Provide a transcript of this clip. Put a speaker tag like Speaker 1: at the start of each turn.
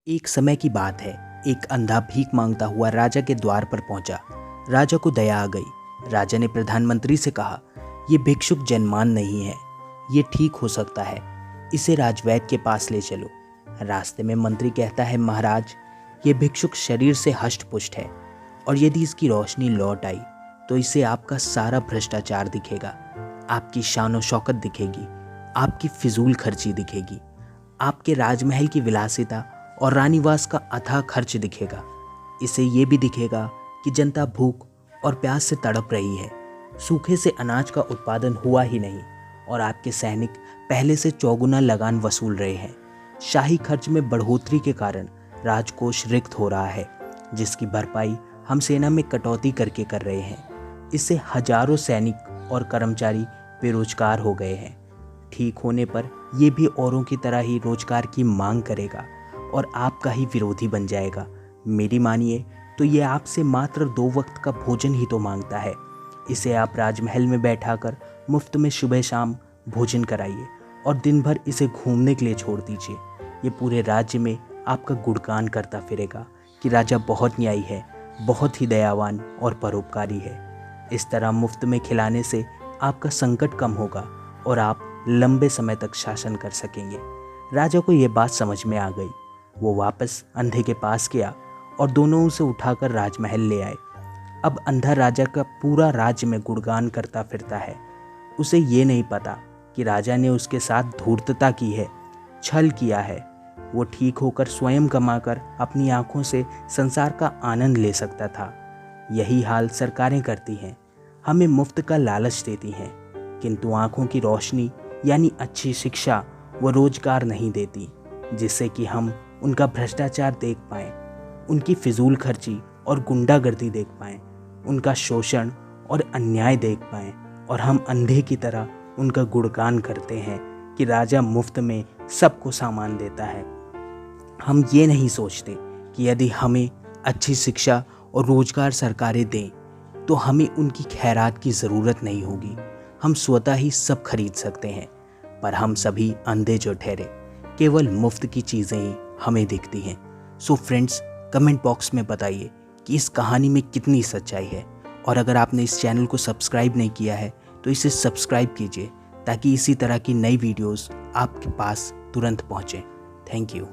Speaker 1: एक समय की बात है। एक अंधा भीख मांगता हुआ राजा के द्वार पर पहुंचा। राजा को दया आ गई। राजा ने प्रधानमंत्री से कहा, ये भिक्षुक जनमान नहीं है, ये ठीक हो सकता है, इसे राजवैद्य के पास ले चलो। रास्ते में मंत्री कहता है, महाराज, ये भिक्षुक शरीर से हष्ट पुष्ट है और यदि इसकी रोशनी लौट आई तो इसे आपका सारा भ्रष्टाचार दिखेगा, आपकी शान और शौकत दिखेगी, आपकी फिजूल खर्ची दिखेगी, आपके राजमहल की विलासिता और रानीवास का अथाह खर्च दिखेगा। इसे ये भी दिखेगा कि जनता भूख और प्यास से तड़प रही है, सूखे से अनाज का उत्पादन हुआ ही नहीं और आपके सैनिक पहले से चौगुना लगान वसूल रहे हैं। शाही खर्च में बढ़ोतरी के कारण राजकोष रिक्त हो रहा है, जिसकी भरपाई हम सेना में कटौती करके कर रहे हैं। इससे हजारों सैनिक और कर्मचारी बेरोजगार हो गए हैं। ठीक होने पर यह भी औरों की तरह ही रोजगार की मांग करेगा और आपका ही विरोधी बन जाएगा। मेरी मानिए तो ये आपसे मात्र 2 वक्त का भोजन ही तो मांगता है। इसे आप राजमहल में बैठाकर मुफ्त में सुबह शाम भोजन कराइए और दिन भर इसे घूमने के लिए छोड़ दीजिए। ये पूरे राज्य में आपका गुणगान करता फिरेगा कि राजा बहुत न्यायी है, बहुत ही दयावान और परोपकारी है। इस तरह मुफ्त में खिलाने से आपका संकट कम होगा और आप लंबे समय तक शासन कर सकेंगे। राजा को यह बात समझ में आ गई। वो वापस अंधे के पास गया और दोनों उसे उठाकर राजमहल ले आए। अब अंधा राजा का पूरा राज्य में गुणगान करता फिरता है। उसे ये नहीं पता कि राजा ने उसके साथ धूर्तता की है, छल किया है। वो ठीक होकर स्वयं कमाकर अपनी आंखों से संसार का आनंद ले सकता था। यही हाल सरकारें करती हैं, हमें मुफ्त का लालच देती हैं, किंतु आंखों की रोशनी यानी अच्छी शिक्षा व रोजगार नहीं देती, जिससे कि हम उनका भ्रष्टाचार देख पाएं, उनकी फिजूल खर्ची और गुंडागर्दी देख पाएं, उनका शोषण और अन्याय देख पाएं और हम अंधे की तरह उनका गुणगान करते हैं कि राजा मुफ्त में सबको सामान देता है। हम ये नहीं सोचते कि यदि हमें अच्छी शिक्षा और रोजगार सरकारें दें तो हमें उनकी खैरात की ज़रूरत नहीं होगी, हम स्वतः ही सब खरीद सकते हैं। पर हम सभी अंधे जो ठहरे, केवल मुफ्त की चीज़ें ही हमें दिखती हैं। सो फ्रेंड्स, कमेंट बॉक्स में बताइए कि इस कहानी में कितनी सच्चाई है और अगर आपने इस चैनल को सब्सक्राइब नहीं किया है तो इसे सब्सक्राइब कीजिए ताकि इसी तरह की नई वीडियोस आपके पास तुरंत पहुँचें। Thank you.